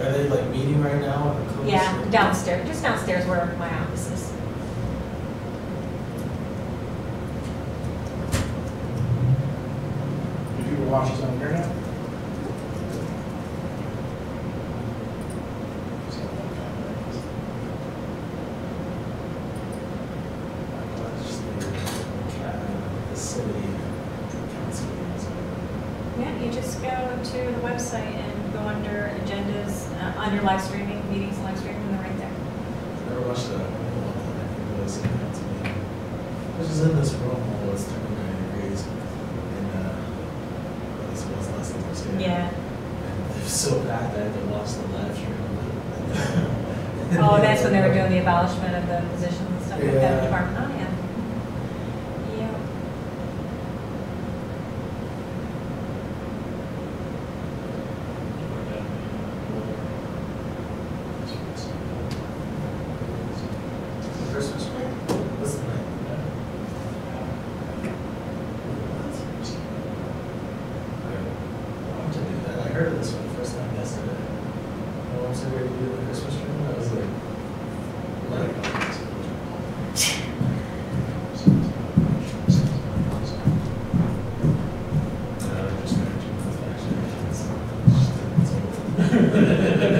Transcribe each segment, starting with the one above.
Are they like meeting right now? Yeah, downstairs, just downstairs where my office is. Do people watch this on the internet? Yeah, you just go to the website and go under agendas, under live streaming, meetings, live streaming, and they're right there. I never watched that. This is in this room, although it's 39 degrees. And this was last thing was here. Yeah. And it was so bad that I had to watch the live stream. Oh, that's when they were doing the abolishment of the positions and stuff like that in the department. Oh, yeah. Yeah. Christmas tree? What's the name? I want to do that. I heard of this for the first time yesterday. I want to ready to do the Christmas tree. I was like,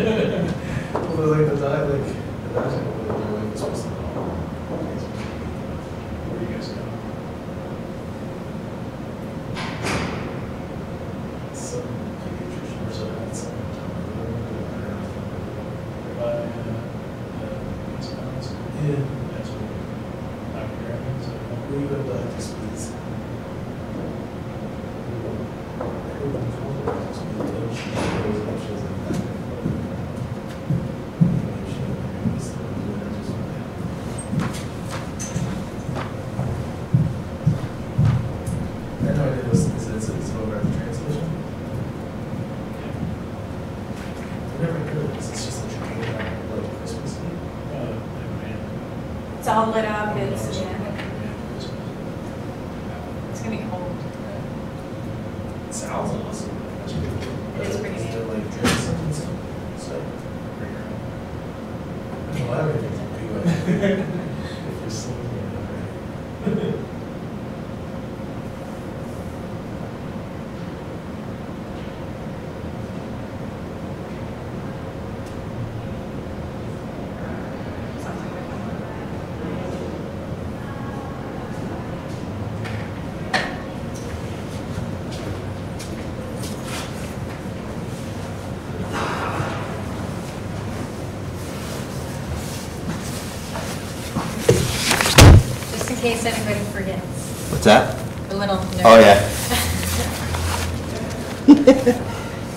well, like the dog, like the dog's like, what was supposed to know? Where do you guys go? Some pediatrician or something. That's something. By Wisconsin. Yeah. That's where Dr. Graham is. We go back to speeds. I know it was, it's over at the train station. I've never heard of this, it's just a train, like Christmas Eve. It's all lit up. It's gonna be cold. It sounds awesome. That's pretty cool. It is pretty neat. They're like drinks and stuff. So, well, everything's pretty good. If you're sleeping, right? Sounds like they're going. Just in case anybody forgets. What's that? The little note. Oh, yeah.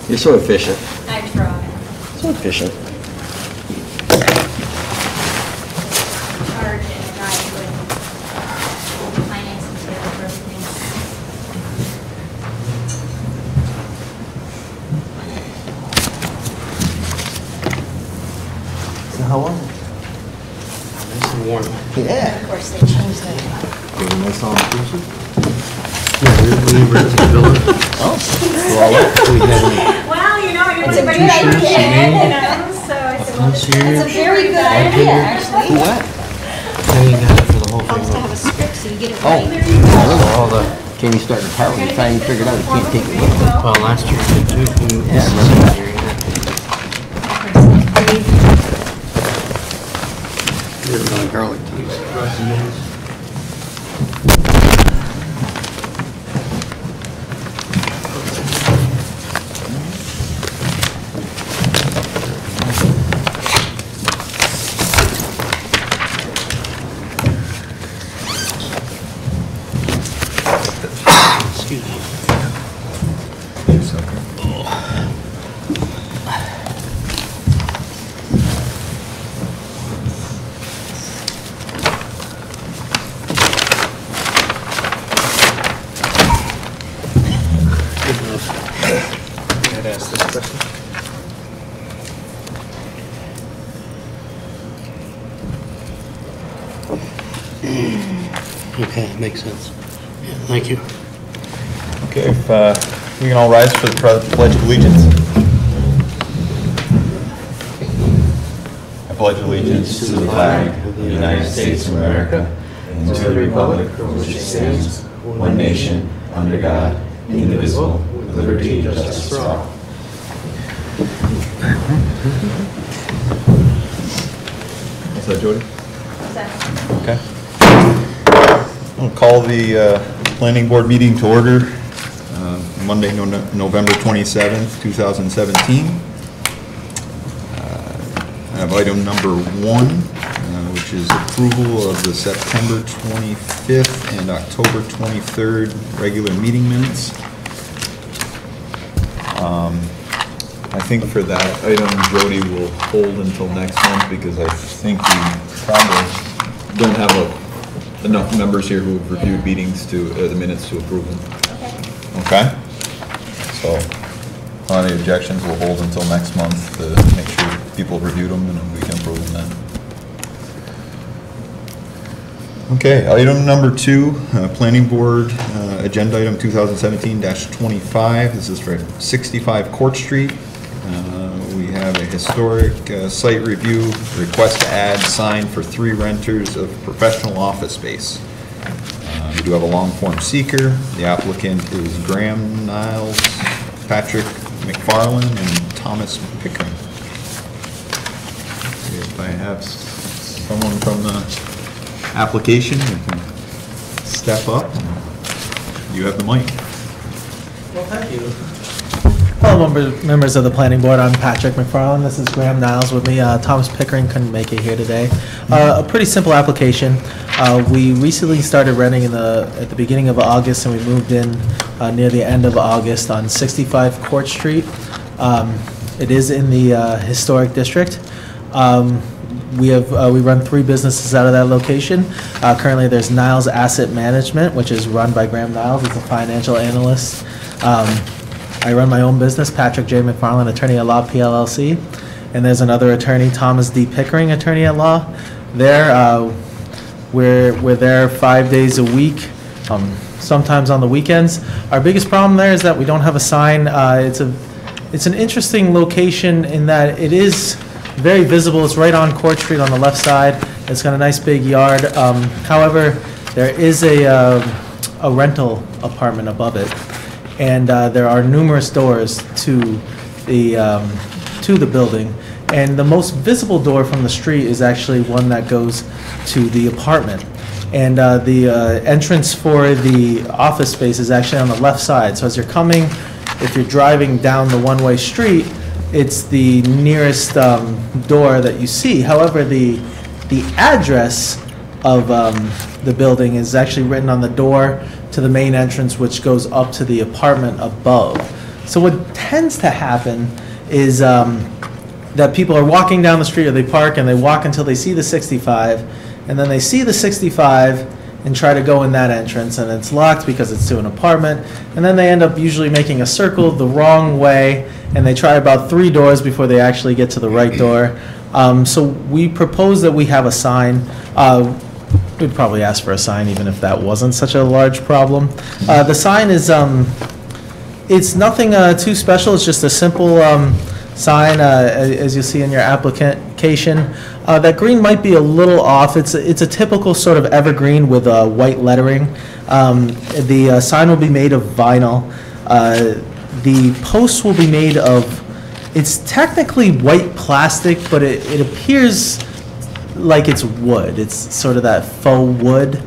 You're so efficient. I try. So efficient. Hard and guide with finance and sales for everything. So how was it? Nice and warm. Yeah. Of course, they changed the. Very nice all inclusive. Yeah, we rented the villa. Oh. Well, we had Well, you know, It's a everybody great likes idea. it, you know, so I said, well, this concierge. It's a very good idea, actually. What? Penny got it for the whole Helps to thing. have a script so you get it Oh. right. All the, Jamie started a car when you finally figured out you can't take it with you. well, last year we did too. Yeah, I remember that. You're really garlic teas. Excuse me. Good enough. I'd ask this question. Okay, makes sense. Yeah, thank you. Okay, if we can all rise for the Pledge of Allegiance. pledge allegiance to the flag of the United States of America and to the republic for which it stands, one nation, under God, indivisible, with liberty and justice for all. What's that, Jody? Second. Okay. I'll call the planning board meeting to order Monday, November 27th, 2017. I have item number 1, which is approval of the September 25th and October 23rd regular meeting minutes. I think for that item, Jody will hold until next month because I think we probably don't have enough members here who have reviewed meetings to the minutes to approve them. Okay? So, on any objections, we'll hold until next month to make sure people have reviewed them and we can approve them then. Okay, item number 2, planning board agenda item 2017-25. This is for 65 Court Street. We have a historic site review, request to add sign for 3 renters of professional office space. We do have a long form seeker. The applicant is Graham Niles, Patrick McFarland, and Thomas Pickering. If I have someone from the application who can step up, you have the mic. Well, thank you. Hello, members of the planning board. I'm Patrick McFarland. This is Graham Niles with me. Thomas Pickering couldn't make it here today. A pretty simple application. We recently started renting at the beginning of August, and we moved in near the end of August on 65 Court Street. It is in the historic district. We run 3 businesses out of that location. Currently, there's Niles Asset Management, which is run by Graham Niles. He's a financial analyst. I run my own business, Patrick J. McFarland, Attorney at Law, PLLC. And there's another attorney, Thomas D. Pickering, Attorney at Law. We're there 5 days a week, sometimes on the weekends. Our biggest problem there is that we don't have a sign. It's an interesting location in that it is very visible. It's right on Court Street on the left side. It's got a nice big yard. However, there is a rental apartment above it, and there are numerous doors to the building. And the most visible door from the street is actually one that goes to the apartment. And the entrance for the office space is actually on the left side. So as you're coming, if you're driving down the one-way street, it's the nearest door that you see. However, the address of the building is actually written on the door to the main entrance, which goes up to the apartment above. So what tends to happen is that people are walking down the street, or they park and they walk until they see the 65, and then they see the 65 and try to go in that entrance, and it's locked because it's to an apartment, and then they end up usually making a circle the wrong way, and they try about 3 doors before they actually get to the right door. So we propose that we have a sign. We'd probably ask for a sign even if that wasn't such a large problem. The sign is, it's nothing too special. It's just a simple sign, as you'll see in your application. That green might be a little off. It's a typical sort of evergreen with white lettering. The sign will be made of vinyl. The posts will be made of, it's technically white plastic, but it appears like it's wood. It's sort of that faux wood.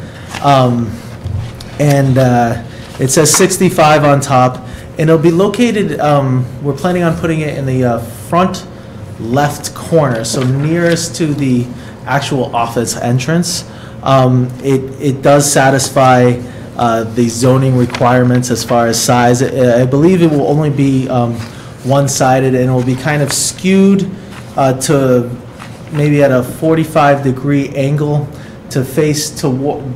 It says 65 on top, and it'll be located, we're planning on putting it in the front left corner, so nearest to the actual office entrance. It does satisfy the zoning requirements as far as size. I believe it will only be one-sided, and it will be kind of skewed to maybe at a 45-degree angle to face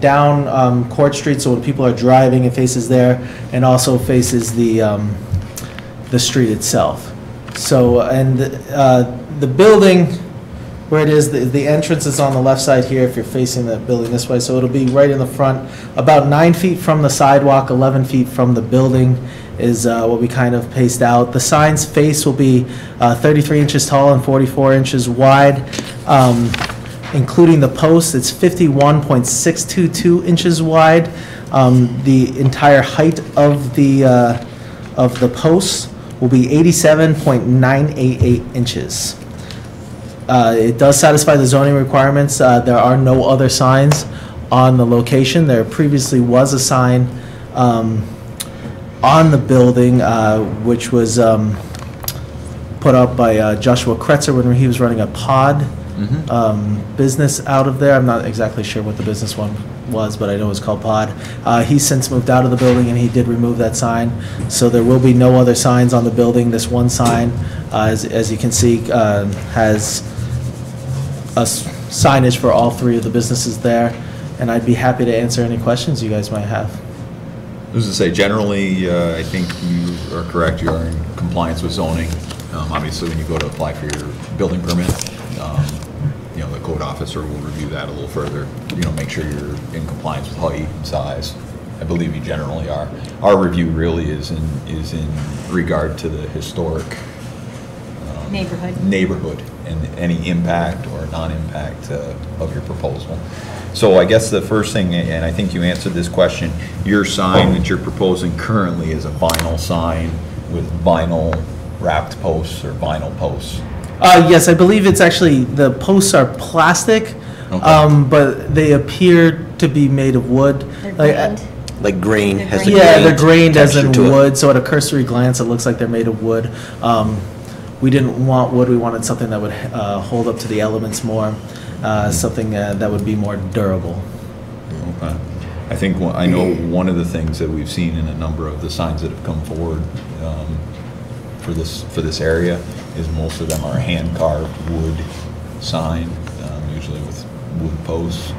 down Court Street, so when people are driving, it faces there, and also faces the street itself. So, and the building where it is, the entrance is on the left side here if you're facing the building this way. So it'll be right in the front, about 9 feet from the sidewalk, 11 feet from the building is what we kind of paced out. The sign's face will be 33 inches tall and 44 inches wide. Including the post, it's 51.622 inches wide. The entire height of the posts will be 87.988 inches. It does satisfy the zoning requirements. There are no other signs on the location. There previously was a sign on the building, which was put up by Joshua Kretzer when he was running a pod business out of there. I'm not exactly sure what the business one was, but I know it's called Pod. He's since moved out of the building, and he did remove that sign. So there will be no other signs on the building. This one sign, as you can see, has signage for all three of the businesses there. And I'd be happy to answer any questions you guys might have. As I say, generally, I think you are correct. You are in compliance with zoning. Obviously, when you go to apply for your building permit, you know, the code officer will review that a little further. You know, make sure you're in compliance with height and size. I believe you generally are. Our review really is in regard to the historic neighborhood and any impact or non-impact of your proposal. So I guess the first thing, and I think you answered this question, your sign that you're proposing currently is a vinyl sign with vinyl wrapped posts or vinyl posts. Yes, I believe it's actually, the posts are plastic, Okay. but they appear to be made of wood. They're Like, grained. Like grain, They're has a grained. yeah, grain they're grained as in texture to it. wood, so at a cursory glance, it looks like they're made of wood. We didn't want wood, we wanted something that would hold up to the elements more, something that would be more durable. Okay. I think, I know one of the things that we've seen in a number of the signs that have come forward for this area is most of them are hand-carved wood sign, usually with wood posts.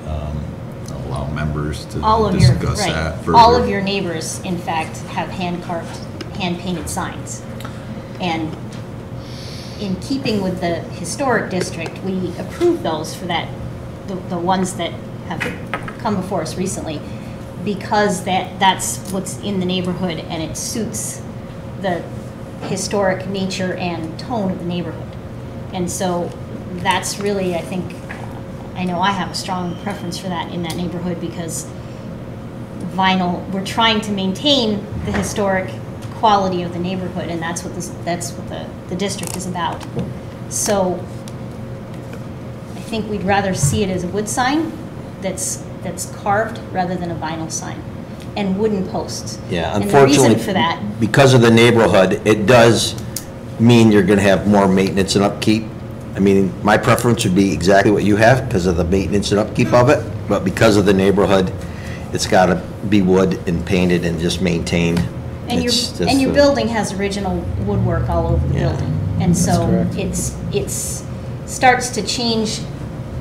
I'll allow members to discuss that further. All of your neighbors, in fact, have hand-carved, hand-painted signs. And in keeping with the historic district, we approved those for that, the ones that have come before us recently, because that's what's in the neighborhood and it suits the historic nature and tone of the neighborhood. And so that's really, I think, I know I have a strong preference for that in that neighborhood because vinyl, we're trying to maintain the historic quality of the neighborhood, and that's what the district is about. So I think we'd rather see it as a wood sign that's carved rather than a vinyl sign, and wooden posts. Yeah, And the unfortunately, reason for that, because of the neighborhood, it does mean you're gonna have more maintenance and upkeep. I mean, my preference would be exactly what you have because of the maintenance and upkeep of it, but because of the neighborhood, it's gotta be wood and painted and just maintained. and It's just your a- building has original woodwork all over the Yeah. building. And That's so correct. it's starts to change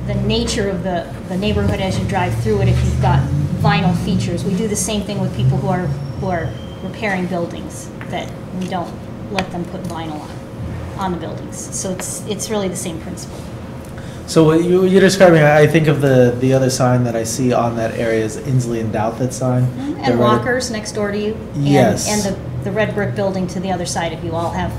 the nature of the neighborhood as you drive through it if you've got vinyl features. We do the same thing with people who are repairing buildings, that we don't let them put vinyl on the buildings. So it's really the same principle. So what you're describing, I think of the other sign that I see on that area is Inslee and Douthit sign. They're And right- Walker's next door to you. Yes. And the red brick building to the other side of you all have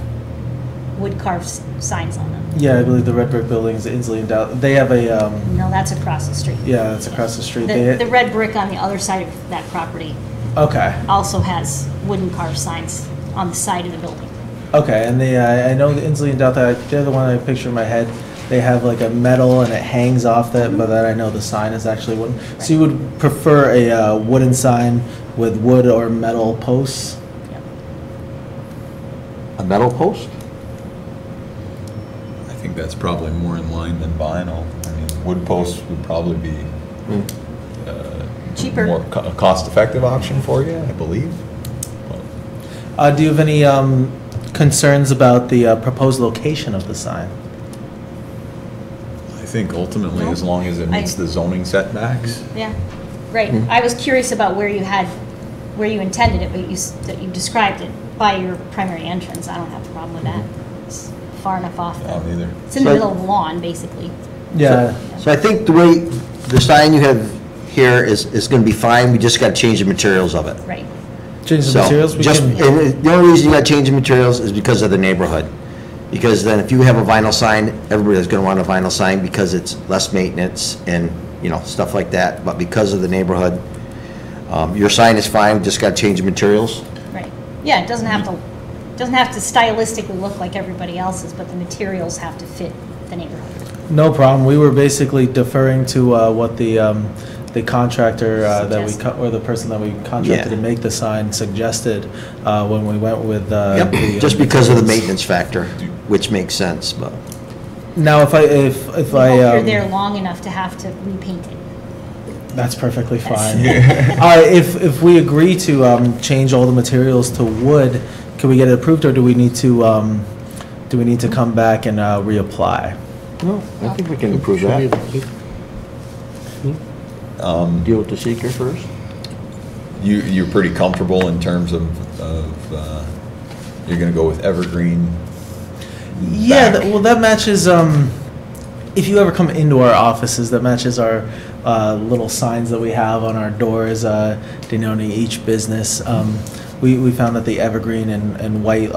wood carved signs on them. Yeah, I believe the red brick building is Inslee and Douthit. They have a, No, that's across the street. yeah, it's across the street. The red brick on the other side of that property Okay, also has wooden carved signs on the side of the building. okay, and I know the Inslee and Douthit, they're the one I picture in my head. They have like a metal and it hangs off that, but then I know the sign is actually wooden. So you would prefer a wooden sign with wood or metal posts? A metal post? I think that's probably more in line than vinyl. I mean, wood posts would probably be Cheaper. more a cost-effective option for you, I believe. Do you have any concerns about the proposed location of the sign? I think ultimately, as long as it meets the zoning setbacks. Yeah, right. I was curious about where you intended it, but that you described it by your primary entrance. I don't have a problem with that. It's far enough off. Either. It's in the middle of the lawn, basically. Yeah, So I think the way, the sign you have here is gonna be fine, we just gotta change the materials of it. Right. change the So, materials, we just, can, and the only reason you gotta change the materials is because of the neighborhood. Because then if you have a vinyl sign, everybody's gonna want a vinyl sign because it's less maintenance and, you know, stuff like that. But because of the neighborhood, your sign is fine, we just gotta change the materials. Right. Yeah, it doesn't have to stylistically look like everybody else's, but the materials have to fit the neighborhood. no problem. We were basically deferring to what the contractor that we, Suggested. or the person that we contracted to Yeah. make the sign suggested when we went with. Yep, the, just because of the materials. maintenance factor, which makes sense, but. Now, if I, We hope you're there long enough to have to repaint it. that's perfectly fine. If we agree to change all the materials to wood, can we get it approved, or do we need to come back and reapply? No, I think we can improve that. Deal with the seeker first? You're pretty comfortable in terms of you're gonna go with evergreen? Yeah, back? well, that matches, if you ever come into our offices, that matches our little signs that we have on our doors denoting each business. We found that the evergreen and white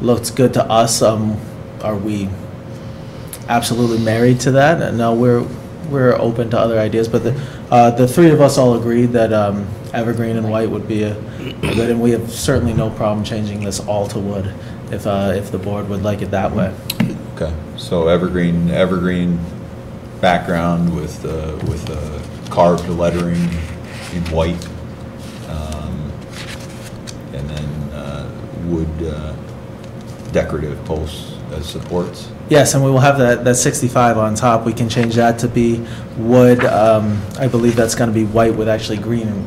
looks good to us. Are we absolutely married to that? No, we're open to other ideas, but the three of us all agreed that evergreen and white would be a good, and we have certainly no problem changing this all to wood if the board would like it that way. Okay, so evergreen background with carved lettering in white, and then wood decorative posts as supports. Yes, and we will have that 65 on top. We can change that to be wood. I believe that's going to be white with actually green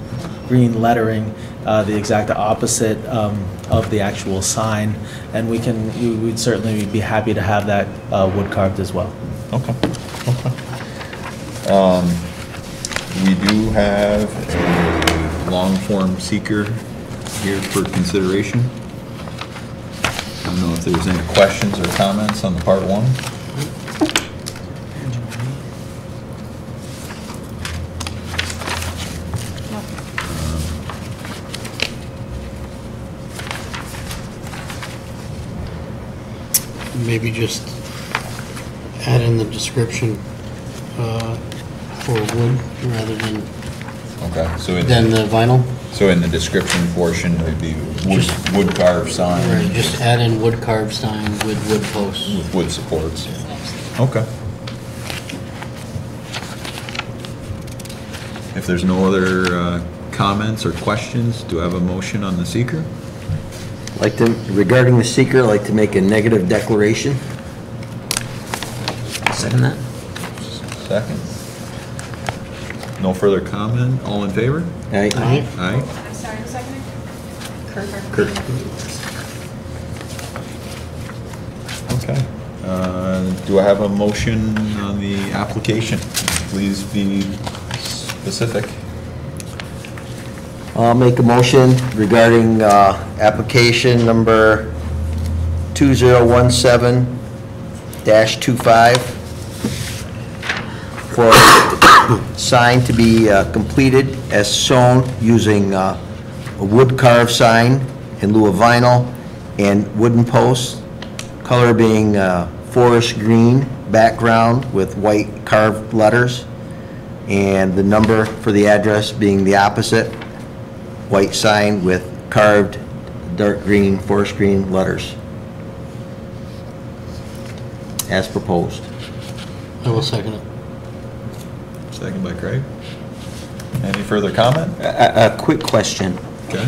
lettering, the exact opposite of the actual sign. And we'd certainly be happy to have that wood carved as well. Okay. We do have a long-form seeker here for consideration. I don't know if there's any questions or comments on the part one. Maybe just add in the description for wood rather Okay, so than the vinyl. so in the description portion, it would be wood carved sign Right, just add in wood carved sign with wood posts. with wood supports. Okay. If there's no other comments or questions, do I have a motion on the seeker? Regarding the seeker, I'd like to make a negative declaration. Second that? Second. No further comment? All in favor? Aye. Aye. Aye. I'm sorry, who's seconding? Kurt. Okay. Do I have a motion on the application? Please be specific. I'll make a motion regarding application number 2017-25 for a sign to be completed as shown using a wood carved sign in lieu of vinyl and wooden posts, color being forest green background with white carved letters, and the number for the address being the opposite, white sign with carved dark green, forest green letters, as proposed. I will second it. Second by Craig. Any further comment? A quick question. Okay.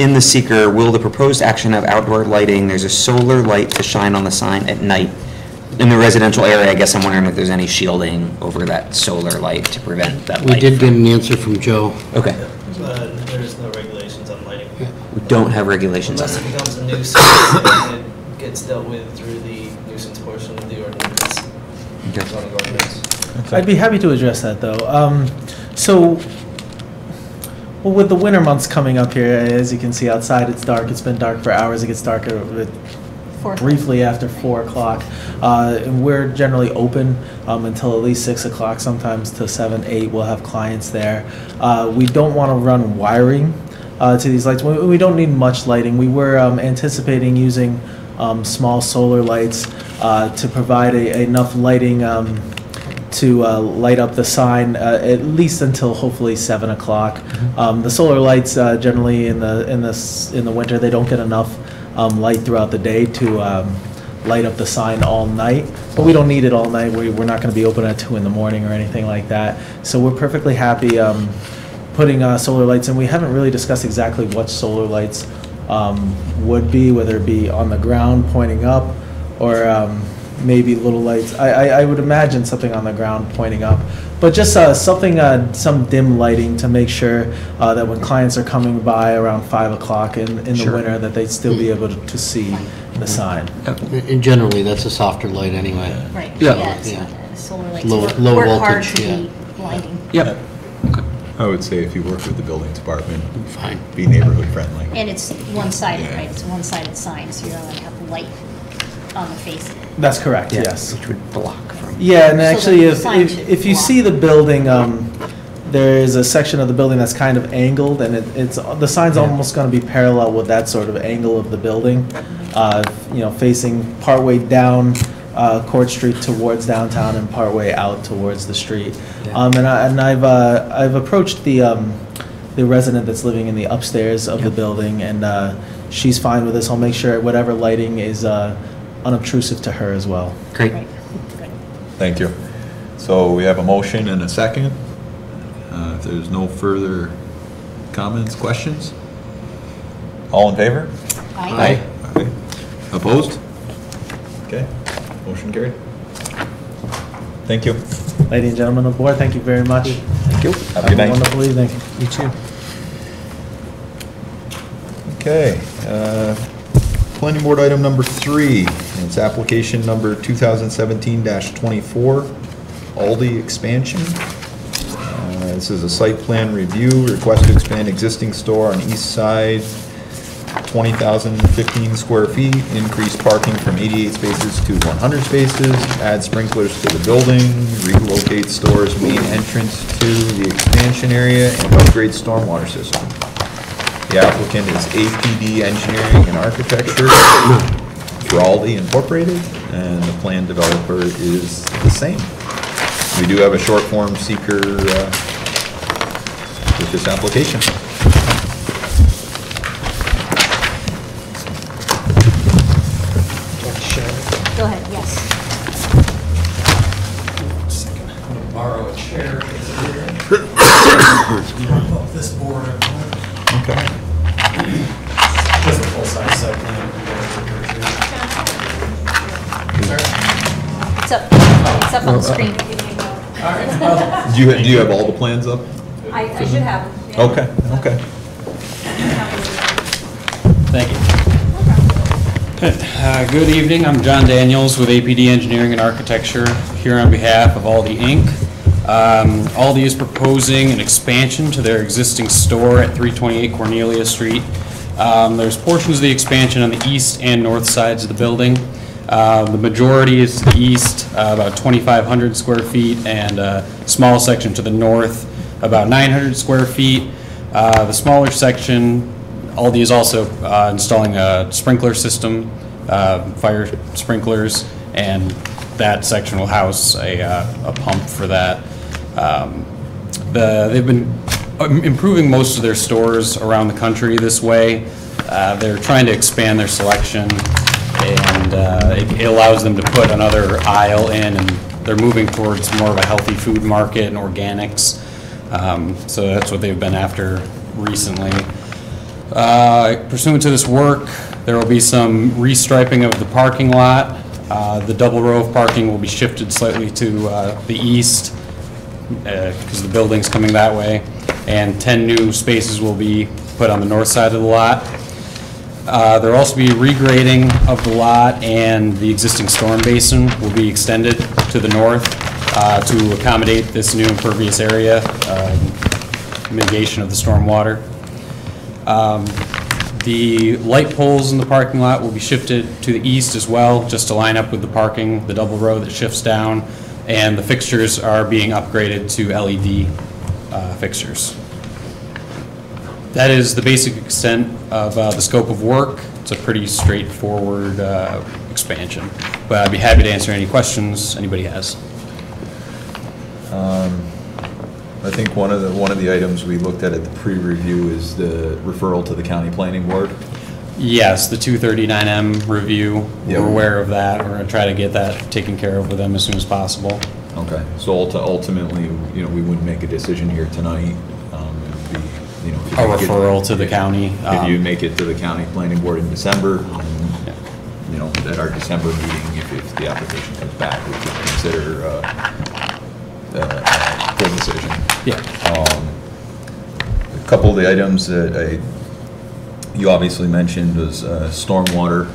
In the seeker, will the proposed action have outdoor lighting? There's a solar light to shine on the sign at night. In the residential area, I guess I'm wondering if there's any shielding over that solar light to prevent that We light. did get an answer from Joe. Okay. There's no regulations on lighting. We don't have regulations on Unless it that. becomes a nuisance, and it gets dealt with through the nuisance portion of the ordinance, Okay. zoning ordinance. I'd be happy to address that, though. Well, with the winter months coming up here, as you can see outside, it's dark. It's been dark for hours. It gets darker briefly after 4 o'clock. And we're generally open until at least 6 o'clock, sometimes to 7, 8. We'll have clients there. We don't want to run wiring to these lights. We don't need much lighting. We were anticipating using small solar lights to provide enough lighting to light up the sign at least until hopefully 7 o'clock. The solar lights generally in the winter, they don't get enough light throughout the day to light up the sign all night, but we don't need it all night. We're not going to be open at 2 in the morning or anything like that. So we're perfectly happy putting solar lights in. We haven't really discussed exactly what solar lights would be, whether it be on the ground pointing up or maybe little lights. I would imagine something on the ground pointing up, but just something, some dim lighting to make sure that when clients are coming by around 5 o'clock in the winter, that they'd still be able to see the sign. And generally, that's a softer light anyway. Right. Yeah. It's Yeah. solar lights Low work hard voltage, to yeah. be blinding. Yep. I would say if you work with the building department, Fine. be neighborhood friendly. And it's one-sided, Yeah. right? It's a one-sided sign, so you're only have light on the face. That's correct, yes. Which would block from. Yeah, and So actually, the sign should if you block. see the building, there is a section of the building that's kind of angled, and it's the sign's almost going to be parallel with that sort of angle of the building, facing partway down Court Street towards downtown and partway out towards the street. And I've approached the resident that's living in the upstairs of the building, and she's fine with this. I'll make sure whatever lighting is unobtrusive to her as well. Great. Right. Good. Thank you. So we have a motion and a second. If there's no further comments, questions? All in favor? Aye. Okay. Opposed? Okay, motion carried. Thank you. Ladies and gentlemen of the board, thank you very much. Thank you. Have a good night. Wonderful evening. You too. Okay, planning board item number 3, and it's application number 2017-24, Aldi expansion. This is a site plan review, request to expand existing store on east side, 20,015 square feet, increase parking from 88 spaces to 100 spaces, add sprinklers to the building, relocate store's main entrance to the expansion area, and upgrade stormwater system. The applicant is APD Engineering and Architecture for Aldi Incorporated, and the plan developer is the same. We do have a short form seeker with this application. Go ahead, yes. Borrow a chair. This board. Okay. Just a full-size site plan. It's up on the screen. Do you have all the plans up? I should have. yeah. Okay, okay. Thank you. Good evening, I'm John Daniels with APD Engineering and Architecture, here on behalf of Aldi Inc. Aldi is proposing an expansion to their existing store at 328 Cornelia Street. There's portions of the expansion on the east and north sides of the building. The majority is to the east, about 2,500 square feet, and a small section to the north, about 900 square feet. The smaller section, Aldi is also installing a sprinkler system, fire sprinklers, and that section will house a pump for that. They've been improving most of their stores around the country this way. They're trying to expand their selection, and it allows them to put another aisle in, and they're moving towards more of a healthy food market and organics. So that's what they've been after recently. Pursuant to this work, there will be some restriping of the parking lot. The double row of parking will be shifted slightly to the east because the building's coming that way, and 10 new spaces will be put on the north side of the lot. There will also be regrading of the lot, and the existing storm basin will be extended to the north to accommodate this new impervious area, mitigation of the storm water. The light poles in the parking lot will be shifted to the east as well, just to line up with the parking, the double row that shifts down, and the fixtures are being upgraded to LED fixtures. That is the basic extent of the scope of work. It's a pretty straightforward expansion, but I'd be happy to answer any questions anybody has. I think one of the items we looked at the pre-review is the referral to the county planning board. Yes, the 239M review, Yeah. we're aware of that. We're going to try to get that taken care of with them as soon as possible. Okay, so ultimately, you know, we wouldn't make a decision here tonight. It would be, you know, if you A make it- referral to the county. If you make it to the county planning board in December, and, you know, at our December meeting, if the application comes back, we could consider full decision. Yeah. A couple of the items that you obviously mentioned was stormwater.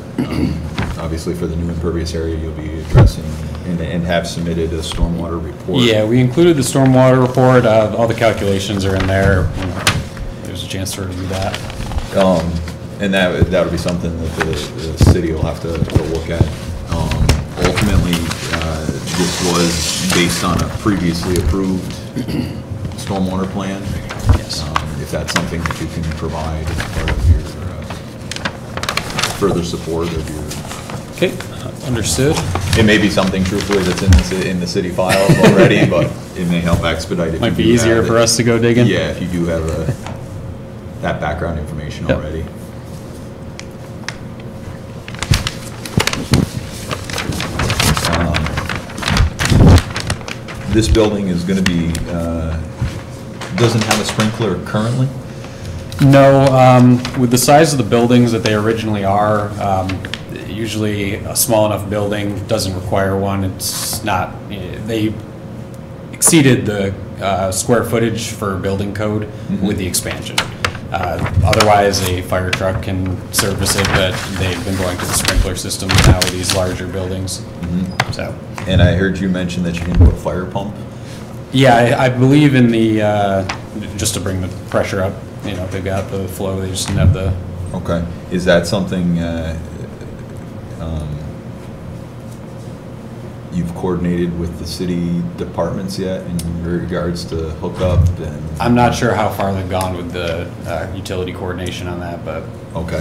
Obviously, for the new impervious area, you'll be addressing and have submitted a stormwater report. Yeah, we included the stormwater report. All the calculations are in there. There's a chance to review that. And that would be something that the city will have to look at. Ultimately, this was based on a previously approved stormwater plan. Yes. If that's something that you can provide as part of your further support of your. Okay, understood. It may be something truthfully that's in the city files already, but it may help expedite it. Might be easier for us to go digging. Yeah, if you do have that background information Yep. already. This building is going to be, doesn't have a sprinkler currently? No, with the size of the buildings that they originally are, usually a small enough building doesn't require one. It's not, they exceeded the square footage for building code with the expansion. Otherwise, a fire truck can service it, but they've been going to the sprinkler systems now with these larger buildings. So, And I heard you mention that you can put a fire pump? yeah, I believe in the, just to bring the pressure up, you know, if they've got the flow, they just didn't have the. Okay. Is that something you've coordinated with the city departments yet in regards to hookup and? I'm not sure how far they've gone with the utility coordination on that, but Okay.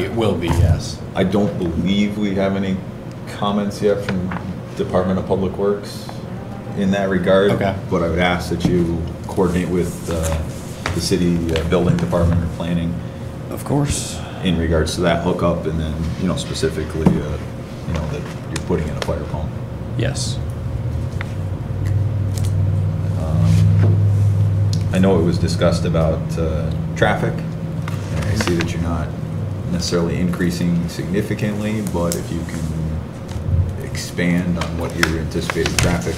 it will be, yes. I don't believe we have any comments yet from Department of Public Works in that regard. Okay. But I would ask that you coordinate with the city building department or planning Of course. in regards to that hookup, and then, you know, specifically, you know, that you're putting in a fire pump. Yes. I know it was discussed about traffic. And I see that you're not necessarily increasing significantly, but if you can expand on what your anticipated traffic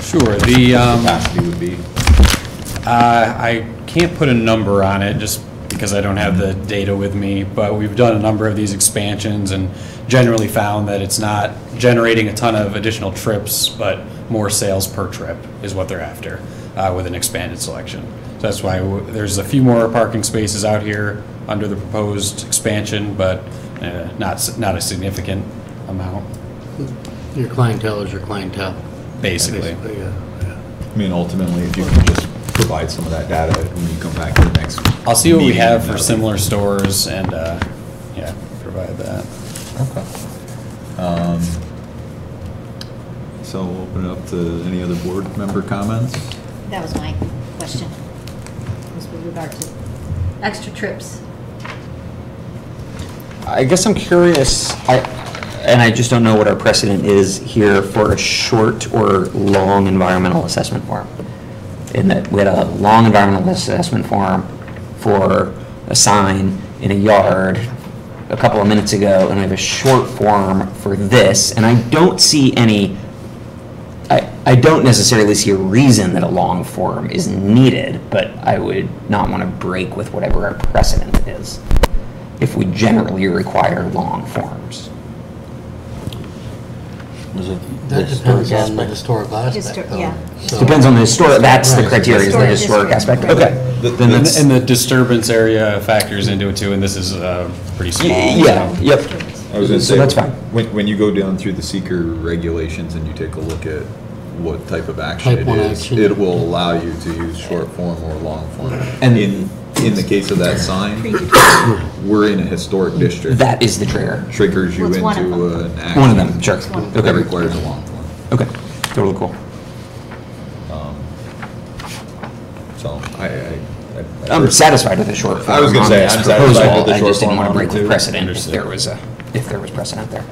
Sure. The capacity would be. I can't put a number on it just because I don't have the data with me, but we've done a number of these expansions and generally found that it's not generating a ton of additional trips, but more sales per trip is what they're after with an expanded selection. So that's why there's a few more parking spaces out here under the proposed expansion, but not a significant amount. Your clientele is your clientele. Basically. Yeah. I mean, ultimately, if you can just provide some of that data when you come back to the next. I'll see what we meeting, have for that'll be- similar stores and, yeah, provide that. Okay. So we'll open it up to any other board member comments? That was my question, was with regard to extra trips. I guess I'm curious, and I just don't know what our precedent is here for a short or long environmental assessment form. In that we had a long environmental assessment form for a sign in a yard a couple of minutes ago, and we have a short form for this, and I don't see any, I don't necessarily see a reason that a long form is needed, but I would not want to break with whatever our precedent is if we generally require long forms. That depends on the historical aspect. Histor- though. yeah. So- Depends on the historic, that's the Right. criteria, is the Historic historic district, aspect. right. Okay. And the disturbance area factors into it too, and this is pretty small. Yeah, so- yep. I was gonna So say, that's fine. when you go down through the seeker regulations and you take a look at what type of action Type it 1 is, action. it will allow you to use short form or long form. And- in the case of that sign, we're in a historic district. That is the trigger. Triggers you What's one of into them? an action. One of them, sure. That Okay. requires a long form. Okay, totally cool. So I'm satisfied with the short form. I was gonna on say, this I'm satisfied with proposal. the I short just didn't form want to on break it, the too. precedent Understood. if there was precedent there.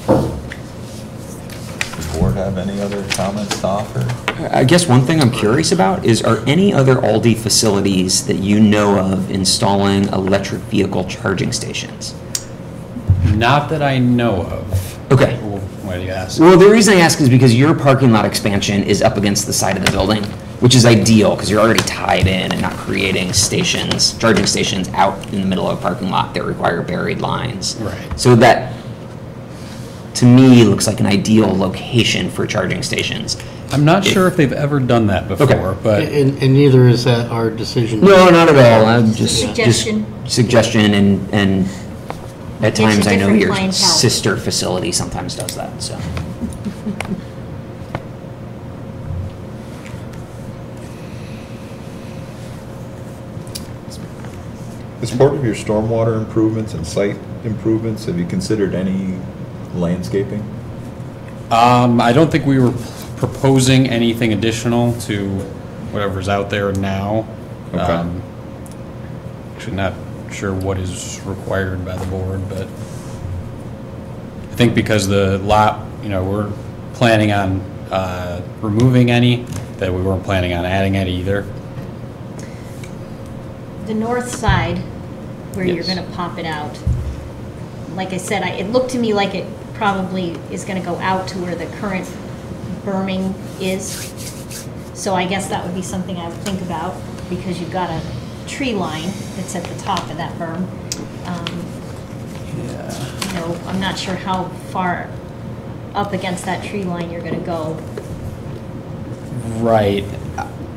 Does the board have any other comments to offer? I guess one thing I'm curious about is, are any other Aldi facilities that you know of installing electric vehicle charging stations? Not that I know of. Okay. Why do you ask? Well, the reason I ask is because your parking lot expansion is up against the side of the building, which is ideal because you're already tied in and not creating stations, charging stations out in the middle of a parking lot that require buried lines. Right. So that, to me, looks like an ideal location for charging stations. I'm not sure if they've ever done that before, but And neither is that our decision. No, not at all. I'm just Suggestion. suggestion, and at Gives you times I know different your clientele. sister facility sometimes does that, so. As part of your stormwater improvements and site improvements, have you considered any landscaping? I don't think we were proposing anything additional to whatever's out there now. Okay. Actually, not sure what is required by the board, but I think because the lot, we're planning on removing any, that we weren't planning on adding any either. The north side, where you're Yes. gonna pop it out, like I said, it looked to me like it probably is gonna go out to where the current berming is. So I guess that would be something I would think about, because you've got a tree line that's at the top of that berm. I'm not sure how far up against that tree line you're gonna go. Right.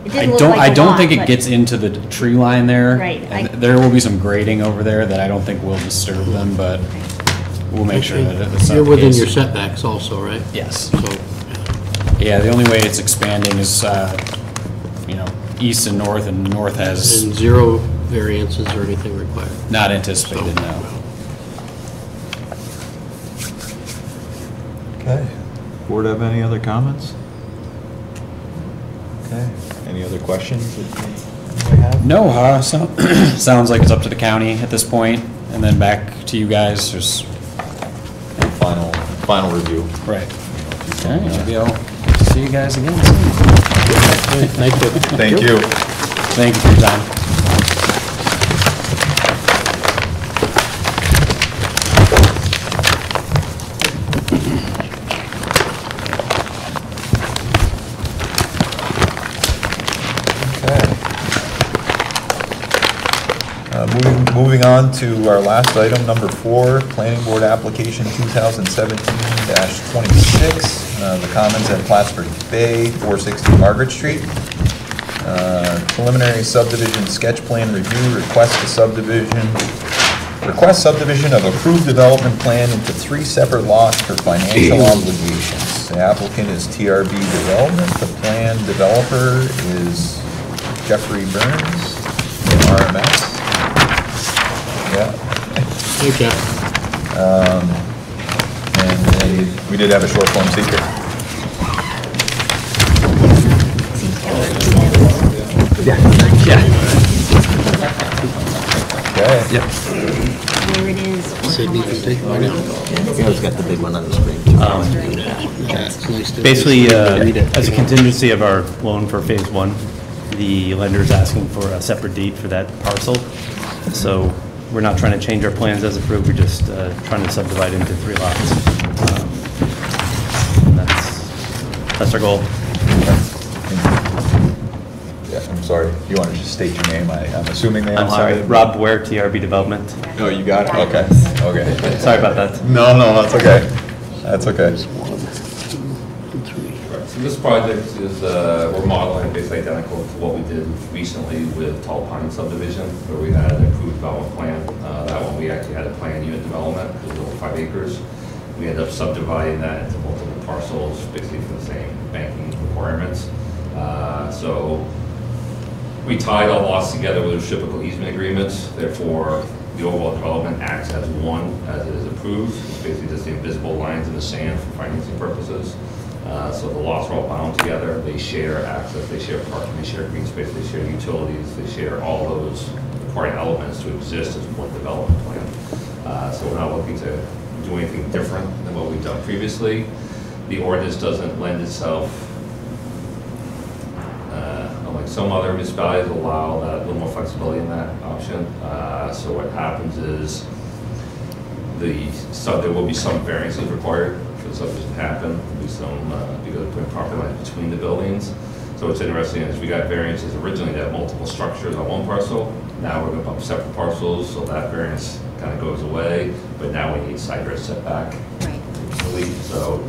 It didn't look like I a don't lot, think it but- gets into the tree line there. Right, And there will be some grading over there that I don't think will disturb them, but we'll make sure that it's not You're the within case. your setbacks also, right? Yes. So, Yeah, the only way it's expanding is, east and north has and zero variances or anything required. not anticipated, no. Okay. Board have any other comments? Okay. Any other questions that you may have? No, so, sounds like it's up to the county at this point, and then back to you guys, just, Final review. right. All right, maybe I'll see you guys again soon. Thank you. Thank you. Thank you for your time. Moving on to our last item, number 4, Planning Board Application 2017-26, the Commons at Plattsburgh Bay, 460 Margaret Street. Preliminary subdivision sketch plan review, request subdivision of approved development plan into 3 separate lots for financial obligations. The applicant is TRB Development, the plan developer is Jeffrey Burns, RMS. Yeah. Hey, Jeff. And then we did have a short form seeker. Okay. Yep. Where it is. or Sydney how can much. take it right now. You always got the big one on the screen. It's nice to- Basically, as a contingency of our loan for Phase 1, the lender's asking for a separate deed for that parcel. So we're not trying to change our plans as approved, we're just trying to subdivide into 3 lots. And that's our goal. Yeah, I'm sorry. You want to just state your name? I'm assuming they all I'm have sorry, it. Rob Ware, TRB Development. Oh, you got it? Okay, okay. Sorry about that. No, that's okay. That's okay. There's 1, 2, 3. So this project is, we're modeling basically identical to what we did recently with Tall Pine subdivision, where we had an approved development plan. That one, we actually had a planned unit development, it was over 5 acres. We ended up subdividing that into multiple parcels, basically for the same banking requirements. So we tied all lots together with reciprocal easement agreements, therefore the overall development acts as one as it is approved. It's basically just the invisible lines in the sand for financing purposes. So the lots are all bound together. They share access, they share parking, they share green space, they share utilities, they share all those required elements to exist as one development plan. So we're not looking to do anything different than what we've done previously. The ordinance doesn't lend itself, like some other municipalities allow that a little more flexibility in that option. So what happens is there will be some variances required for the subdivision to happen. There'll be some, because of putting property lines between the buildings. So what's interesting is we got variances originally that had multiple structures on one parcel. Now we're going to bump separate parcels, so that variance kind of goes away. But now we need side yard setback relief. So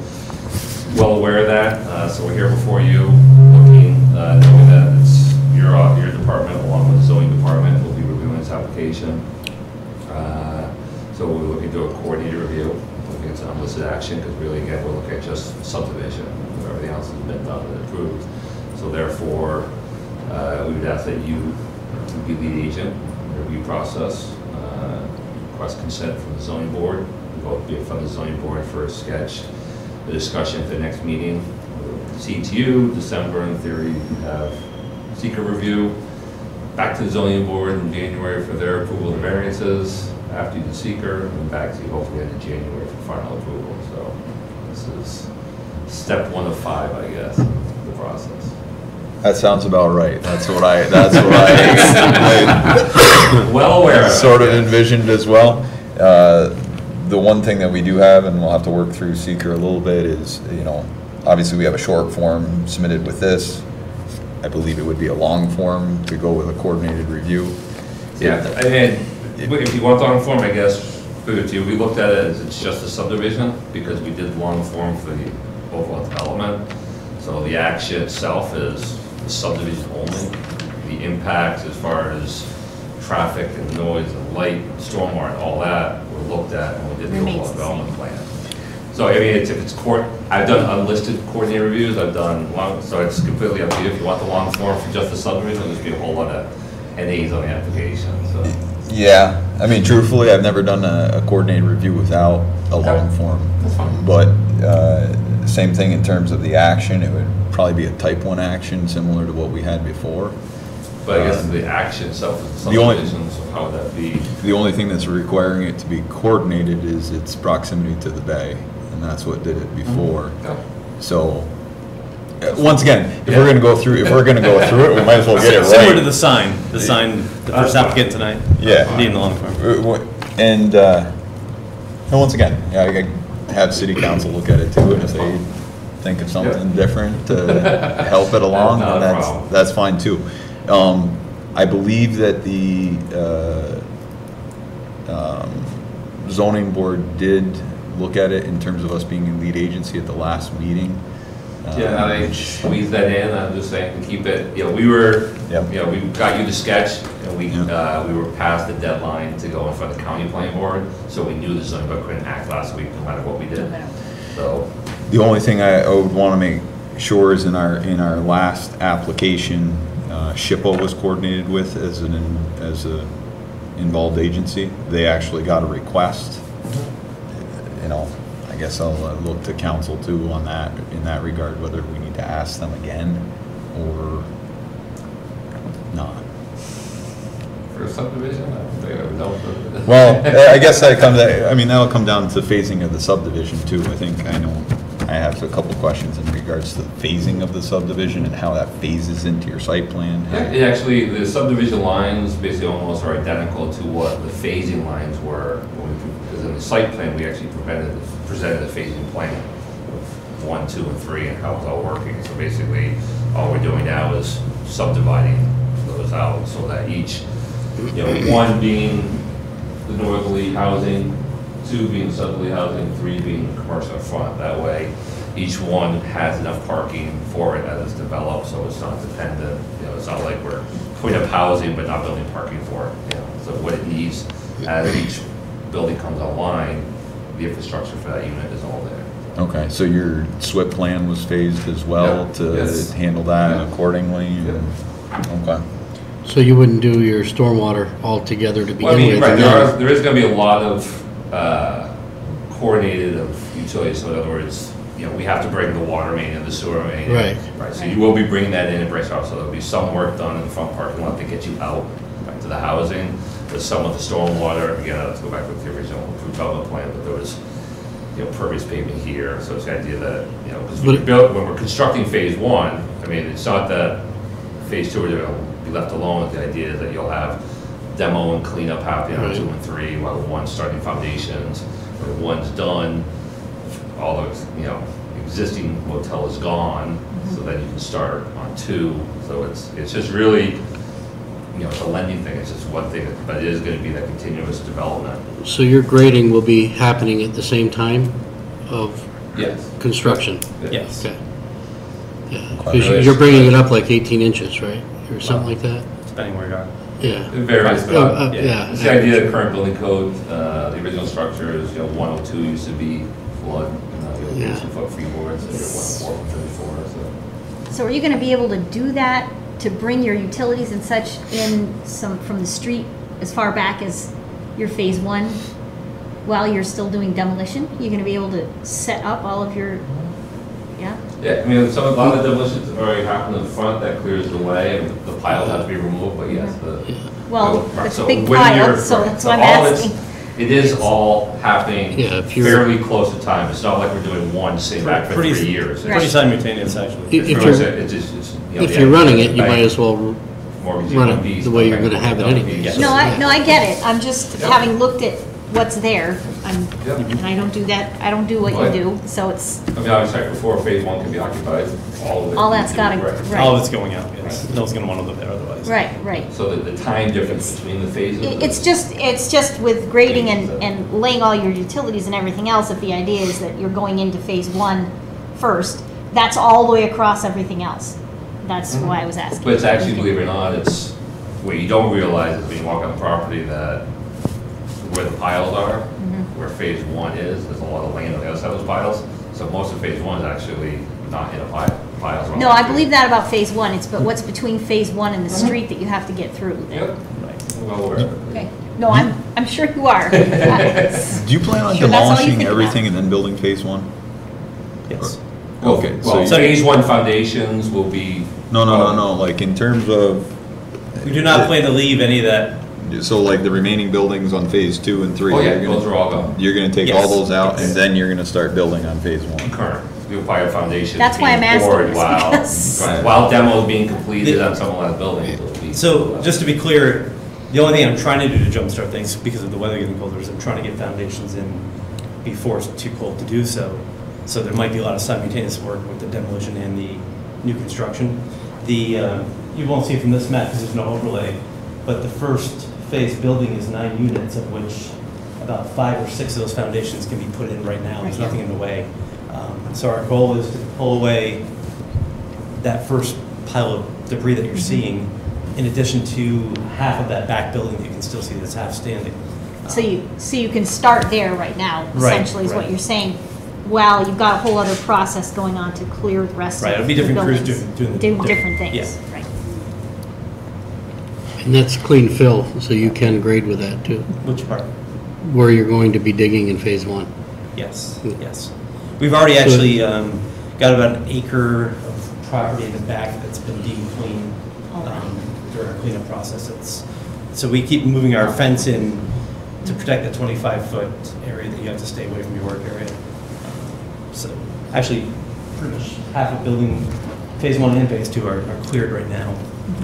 well aware of that. So we're here before you, looking, knowing that it's your department along with the zoning department will be reviewing this application. So we're looking to do a coordinated review, looking at some unlisted action, because really, again, we're looking at just subdivision, where everything else has been done and approved. So therefore, we would ask that you be lead agent in the review process, request consent from the zoning board, vote be from the zoning board for a sketch, the discussion at the next meeting. See to you, December in theory, have seeker review, back to the zoning board in January for their approval of the variances, after you do seeker, and back to you hopefully in January for final approval. So this is step 1 of 5, I guess, of the process. That sounds about right. That's what I well aware of sort of envisioned as well. The one thing that we do have, and we'll have to work through seeker a little bit, is, you know, obviously we have a short form submitted with this. I believe it would be a long form to go with a coordinated review. Yeah, and if you want the long form, I guess, we looked at it as it's just a subdivision, because we did long form for the overall development. So the action itself is the subdivision only. The impact as far as traffic and noise and light, stormwater and all that were looked at when we did the overall development plan. So I mean, if it's I've done unlisted coordinated reviews, I've done long, so it's completely up to you. If you want the long form for just the subdivision, there's be a whole lot of NAs on the application, so. Yeah, I mean, truthfully, I've never done a coordinated review without a long form. That's fine. But same thing in terms of the action, it would probably be a type 1 action, similar to what we had before. But I guess the action itself is the subdivision, so how would that be? The only thing that's requiring it to be coordinated is its proximity to the bay, and that's what did it before. Mm-hmm. So, once again, if we're going to go through it, we might as well get it right. Similar to the sign, the first applicant tonight. Yeah. Needing the long form. And once again, yeah, I have city council look at it too, and if they think of something different to help it along, then that's fine too. I believe that the zoning board did look at it in terms of us being in lead agency at the last meeting. Yeah, I squeezed that in. I'm just saying to keep it. You know, we were. Yep. You know, we got you the sketch, and we were past the deadline to go in front of the county planning board, so we knew the zoning board couldn't act last week, no matter what we did. So the only thing I would want to make sure is in our last application, SHPO was coordinated with as a involved agency. They actually got a request. You know, I guess I'll look to council too on that, in that regard, whether we need to ask them again or not. For a subdivision, I don't think I would know. Well, I guess that'll come down to phasing of the subdivision too. I know I have a couple questions in regards to the phasing of the subdivision and how that phases into your site plan. Yeah, actually, the subdivision lines basically almost are identical to what the phasing lines were. Because in the site plan, we actually presented a phasing plan of 1, 2, and 3 and how it's all working. So basically, all we're doing now is subdividing those out so that each, 1 being the northerly housing, 2 2 being southerly housing, 3 being commercial up front. That way, each one has enough parking for it as it's developed, so it's not dependent, you know, it's not like we're putting up housing but not building parking for it, you know. So what it needs, as each building comes online, the infrastructure for that unit is all there. Okay, so your SWIP plan was phased as well Yeah. to Yes. handle that Yeah. accordingly? Yeah. Okay. So you wouldn't do your stormwater altogether to begin Well, I mean, with? right, and then- there is gonna be a lot of coordinated of utilities, so in other words, you know, we have to bring the water main and the sewer main in. Right. Right, so you will be bringing that in and breaks off, so there'll be some work done in the front parking lot to get you out to the housing. There's some of the stormwater, again, let's go back with the original approved development plan, but there was, you know, pervious pavement here, so it's the idea that, you know, because when we're constructing phase 1, I mean, it's not that phase 2 are gonna be left alone, the idea is that you'll have demo and cleanup happening on Right. 2 and 3, while 1's starting foundations, when 1's done, all those, you know, existing motel is gone, so then you can start on 2, so it's just really, you know, it's a lending thing, it's just one thing, but it is gonna be that continuous development. So your grading will be happening at the same time of Yes. construction? Yes. Okay. Yeah, because you're bringing it up like 18 inches, right? Or something like that? Depending where you are. Yeah. It varies, but, Yeah. it's the idea of the current building code, the original structure is, you know, 102 used to be flood, you know, Yeah. 2-foot freeboards, and you're 104 from 34, so. So are you gonna be able to do that, to bring your utilities and such in some, from the street as far back as your phase 1, while you're still doing demolition? You're gonna be able to set up all of your, yeah? Yeah, I mean, a lot of the demolitions have already happened in the front, that clears the way, and the piles have to be removed, but yes, Well, right, it's a so big when pile, you're- so right, that's so why I'm all of it's- asking. It is all happening Yeah, if you're- fairly close to time, it's not like we're doing one sitting back for 3 years. It's Right. Pretty simultaneous, actually. If really- you're, it's just- you know, if the you're idea running that it, you the might bank as well mortgage run loan it fees, the way you're bank gonna have it loan anyway. fees. No, I get it, I'm just, Yep. having looked at what's there, Yep. and I don't do that, I don't do what Right. you do, so it's, I mean, obviously, like before, phase 1 can be occupied, all of it. all that's gotta, Right. right. All of it's going out, yes. No one's gonna wanna live there otherwise. Right, right. So the time difference between the phases. It's just with grading and laying all your utilities and everything else, if the idea is that you're going into phase 1 first, that's all the way across everything else. That's why I was asking. But it's actually, believe it or not, it's, what you don't realize is when you walk on the property that where the piles are, where phase 1 is, there's a lot of land on the other side of those piles. So most of phase 1 is actually not in a piles. No, I believe that about phase 1, it's but what's between phase 1 and the street that you have to get through. Yep. Well aware of it. Okay, no, I'm sure you are. Do you plan on Sure, that's all you demolishing think everything and then building phase 1? Yes. Okay, Well, so, phase 1 foundations will be. no, like in terms of, We do not plan to leave any of that. so like the remaining buildings on phase 2 and 3? Oh, yeah, you're gonna- those are all gone. You're gonna take Yes. all those out Yes. and then you're gonna start building on phase 1? Current, you'll buy a foundation. That's why I'm being asking poured this, while- because- While demo is being completed on some of the buildings. it'll be- So, just to be clear, the only thing I'm trying to do to jumpstart things, because of the weather getting colder, is I'm trying to get foundations in before it's too cold to do so. So there might be a lot of simultaneous work with the demolition and the new construction. You won't see it from this map because there's no overlay, but the first phase building is 9 units, of which about 5 or 6 of those foundations can be put in right now. There's nothing in the way. So our goal is to pull away that first pile of debris that you're seeing, in addition to half of that back building that you can still see that's half standing. So you can start there right now, Right, essentially, is what right. you're saying. Well, you've got a whole other process going on to clear the rest of the Right, buildings. it'll be different crews doing the Do different things, yeah. right. And that's clean fill, so you can grade with that too, Which part? where you're going to be digging in phase 1. Yes, yes. We've already actually got about an acre of property in the back that's been deemed clean during our cleanup process. So we keep moving our fence in to protect the 25-foot area that you have to stay away from your work area. So actually, pretty much half of building, phase 1 and phase 2 are cleared right now.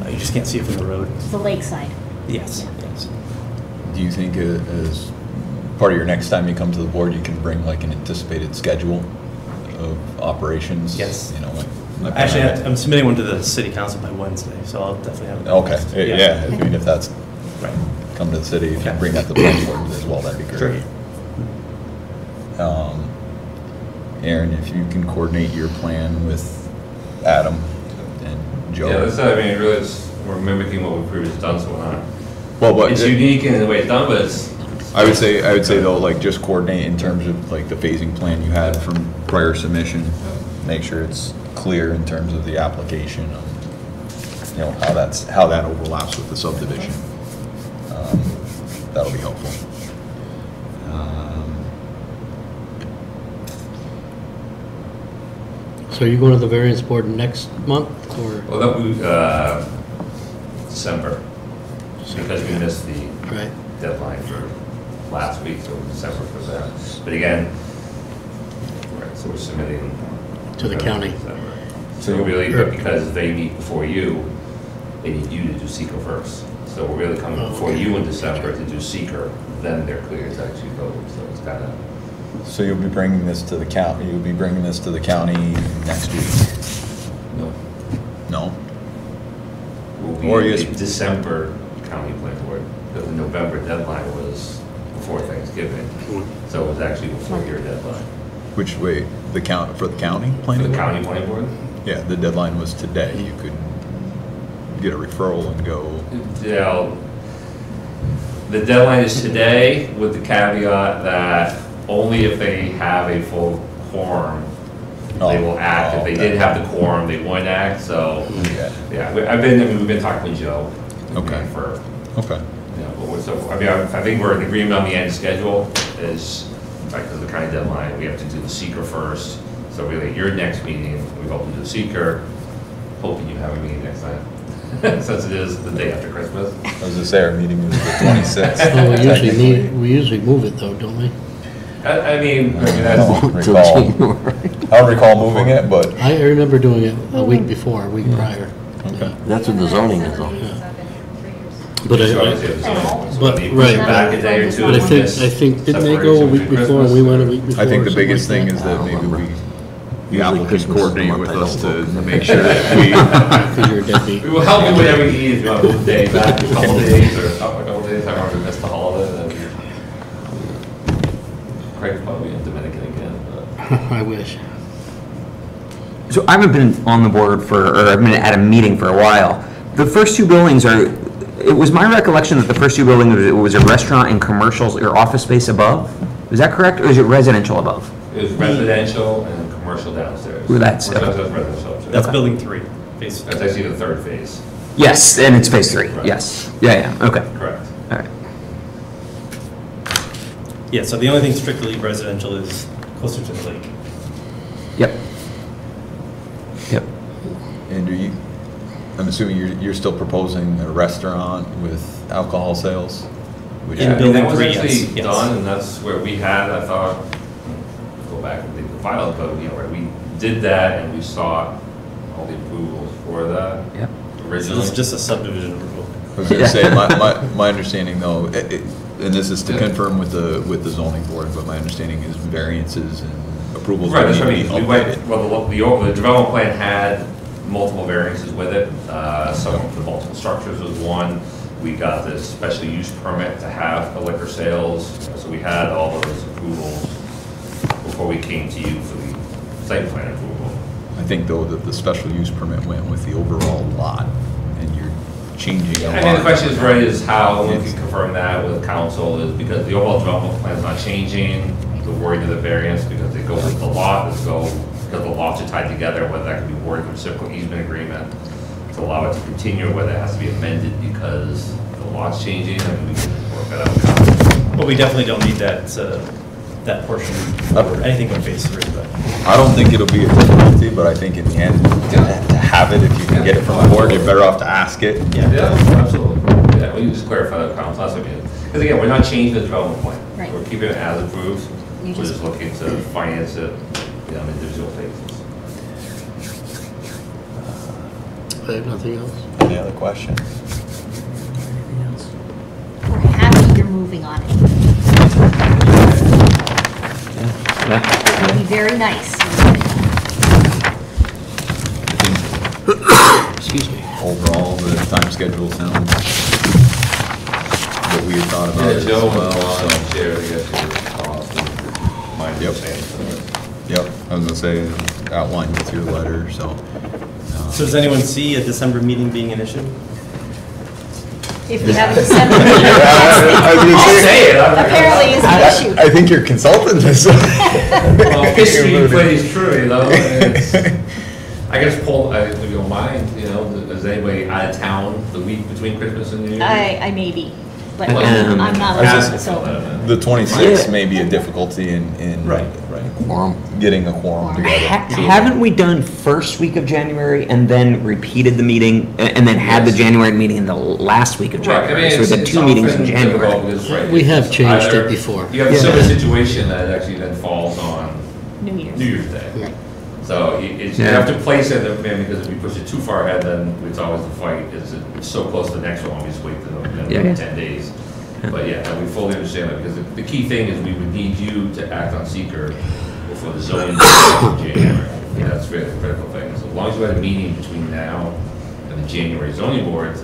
You just can't see it from the road. The lakeside. Yes, yes. Do you think as part of your next time you come to the board, you can bring like an anticipated schedule of operations? Yes. You know, like. Actually, I'm submitting one to the city council by Wednesday, so I'll definitely have it. Okay, yeah, I mean, if that's, Right. come to the city, if you Yeah. bring that to the planning board as well, that'd be Sure. great. Aaron, if you can coordinate your plan with Adam and Joe. Yeah, that's, I mean, really, we're mimicking what we've previously done, so we're not. Well, but it's unique in the way it's done, but it's. I would say though, like, just coordinate in terms of like the phasing plan you had from prior submission. Make sure it's clear in terms of the application, you know, how that overlaps with the subdivision. That'll be helpful. So are you going to the variance board next month, or? Well, that would, December, because we missed the deadline for last week, so December for that. But again, right, so we're submitting to the county. So really, but because they meet before you, they need you to do seeker first. So we're really coming before you in December to do seeker, then they're clear to actually vote. So it's kind of. So you'll be bringing this to the county. You'll be bringing this to the county next week. No. No. Will be a December county plan board, because the November deadline was before Thanksgiving, so it was actually before your deadline. Which way? For the county planning board? The county planning board? Yeah, the deadline was today. You could get a referral and go. Yeah, the deadline is today with the caveat that only if they have a full quorum, they will act. If they did have the quorum, they wouldn't act, so. Yeah, we've been talking with Joe. Okay. Okay. Yeah, but so, I mean, I think we're in agreement on the end schedule is, like, the kind of deadline, we have to do the seeker first. So really, your next meeting, we hope to do the seeker, hoping you have a meeting next time. Since it is the day after Christmas. I was gonna say our meeting was the 26th. Well, we usually move it though, don't we? I mean that's. I don't recall moving it, but. I remember doing it a week before, a week prior. Okay. That's what the zoning is though. But right. Back a day or two. But I think didn't they go a week before and we went a week before? I think the biggest thing is that maybe the applicant coordinate with us to make sure that we. Because you're a deadbeat. We will help you whenever you need. If you want to move the day back a couple days or a couple days, I already missed the holiday. Craig's probably in Dominican again. I wish. So I haven't been on the board or I've been at a meeting for a while. The first two buildings it was my recollection that the first two buildings was a restaurant and commercials or office space above. Is that correct, or is it residential above? It was residential and commercial downstairs. Well, that's residential. That's building 3, phase. That's actually the third phase. Yes, and it's phase 3. Right. Yes. Yeah. Okay. Correct. All right. Yeah, so the only thing strictly residential is closer to the lake. Yep. And I'm assuming you're still proposing a restaurant with alcohol sales? Which In that building was 3, actually yes. done, and that's where we had, I thought, go back and think the file, but where we did that and we sought all the approvals for that. Yep. So Originally. this is just a subdivision approval. I was gonna say, my understanding though, and this is to confirm with the zoning board, but my understanding is variances and approvals. Right, that's what I need to mean. be We went, updated. well, the development plan had multiple variances with it. Some of the multiple structures was one. We got this special use permit to have the liquor sales. So we had all those approvals before we came to you for the site plan approval. I think though that the special use permit went with the overall lot, and you're changing a lot. I mean, the question is, right, is how we can confirm that with council is because the overall development plan is not changing. The wording of the variance because they go with the lot, because the lots are tied together, whether that can be worded with reciprocal easement agreement to allow it to continue, whether it has to be amended because the lot's changing. I mean, we can work that out with council. But we definitely don't need that portion or anything on phase 3. But I don't think it'll be a difficulty, but I think in the end, to have it, if you can get it from the board, you're better off to ask it. Yeah, absolutely. Yeah, we can just clarify that with council. That's what I mean. Because again, we're not changing the development plan. Right. We're keeping it as approved. You We're just looking to finance it, in individual phases. I have nothing else. Any other questions? We're happy you're moving on it. It'll be very nice. Excuse me. Overall, the time schedule sounds what we had thought about Yeah, it Joe as was well, on so. share, I guess, your cost and mine Yep. Yep, I was gonna say, outlined with your letter, so. So does anyone see a December meeting being an issue? If we have a December meeting, I was gonna say, apparently is the issue. I think you're consulting this. Well, history plays true, you know, and it's, I guess, Paul, if you don't mind, you know, is anybody out of town the week between Christmas and New Year's? I may be, but Um, I'm not I was around, just- so. The 26th may be a difficulty in Quorum. getting a quorum together. Haven't we done first week of January and then repeated the meeting, and then had the January meeting in the last week of Right, I January? mean, So we it's had two meetings in often January. difficult because, right, We have it's changed it either- before. You have a similar situation that actually then falls on New Year's. New Year's Day. Right. So you have to place it, because if we push it too far ahead, then it's always the fight, it's so close to the next one, we just wait till, Yeah. 10 days. But yeah, we fully understand that, because the key thing is we would need you to act on seeker before the zoning board in January. Yeah, that's really the critical thing. So as long as we had a meeting between now and the January zoning board,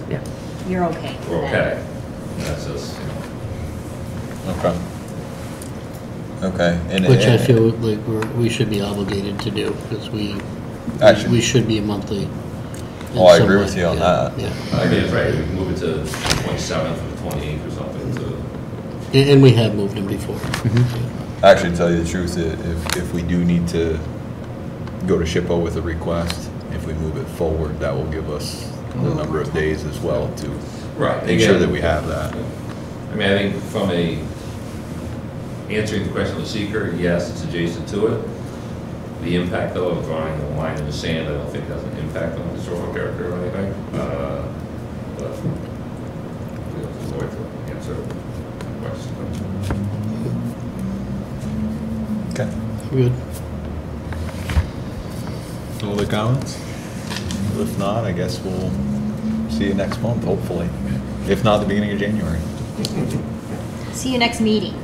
You're okay. we're with that. okay. That's just, Okay. Okay. And- Which I feel like we should be obligated to do, because we Actually- should be a monthly. Oh, I agree with you on that. Yeah. I mean, it's right, we can move it to the 27th or the 28th or something to. And we have moved them before. Actually, to tell you the truth, if we do need to go to SHPO with a request, if we move it forward, that will give us a number of days as well to Right. make sure that we have that. I mean, I think from answering the question of the seeker, yes, it's adjacent to it. The impact, though, of drawing a line in the sand, I don't think has an impact on the historical character or anything. But we'll avoid to answer the question. Okay. Good. No other comments? If not, I guess we'll see you next month, hopefully. If not, the beginning of January. See you next meeting.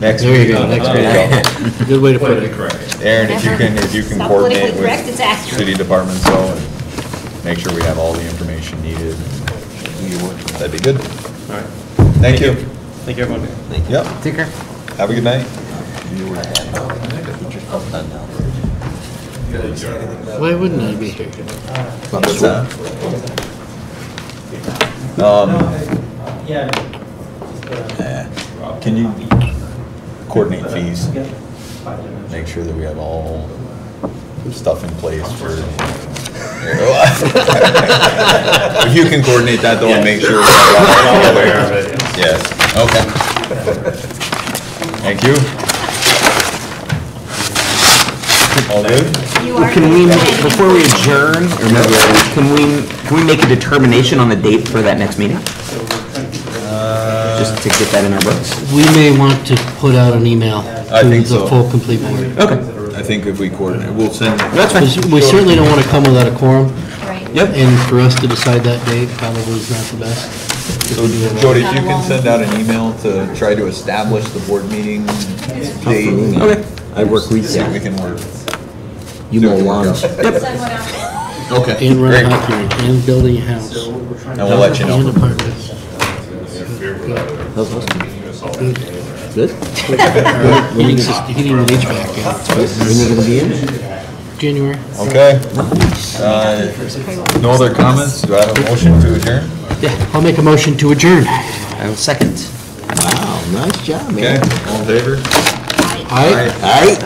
Next There you week. go, next There you week. Good way to put Politically it. correct. Aaron, if you can Not coordinate politically correct, it's with accurate. city departments, so, and make sure we have all the information needed. That'd be good. All right. Thank you. Thank you, everyone. Yep. Take care. Have a good night. Why wouldn't I be here? What's that? Can you coordinate fees? Make sure that we have all the stuff in place for. If you can coordinate that though, and make sure. I'm all aware of it. Yes, okay. Thank you. All good? You are. Can we, good. before we adjourn, or can we make a determination on the date for that next meeting? Just to get that in our books? We may want to put out an email I to think the so. full, complete board. Okay. I think if we coordinate, we'll send. Because we certainly don't want to come without a quorum, Right. and for us to decide that date probably is not the best. So Jody, if you can send out an email to try to establish the board meeting date. Okay. I work weekends. Yeah, we can work. You mow lawns. Send one out. Okay. And run Great. a hockey, and building a house. And we'll let you And know. apartments. Good? Heating and HVAC, yeah. When you gonna be in? January. Okay. No other comments? Do I have a motion to adjourn? Yeah, I'll make a motion to adjourn. I will second. Wow, nice job, Okay, man. all in favor? Aye. Aye.